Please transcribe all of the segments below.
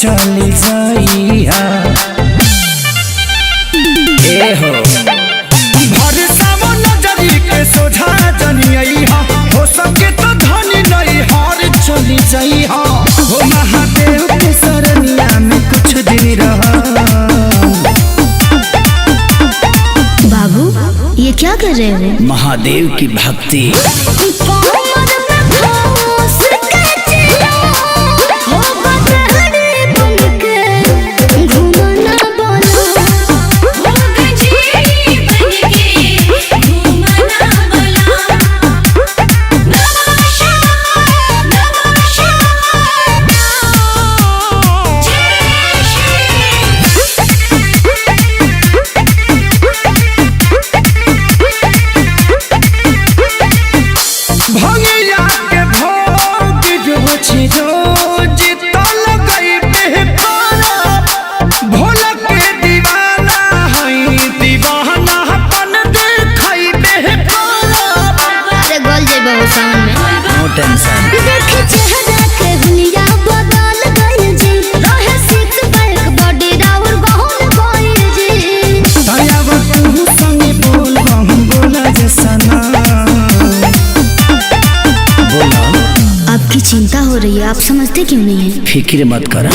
चली जाइया ए हो भर सामो नजरी के सोझा जनिया हो सके तो धनी नहीं हार चली जाइया हो महादेव के शरणिया में कुछ दिन रहा। बाबू ये क्या कर रहे हो? महादेव की भक्ति। आपकी चिंता हो रही है, आप समझते क्यों नहीं है? फिक्र मत करा।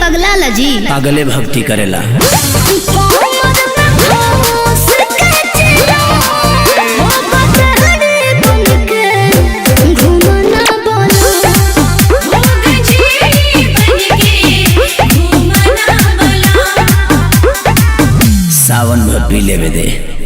पगला जी पागले भक्ति करेला। सावन भर पी लेवे दे।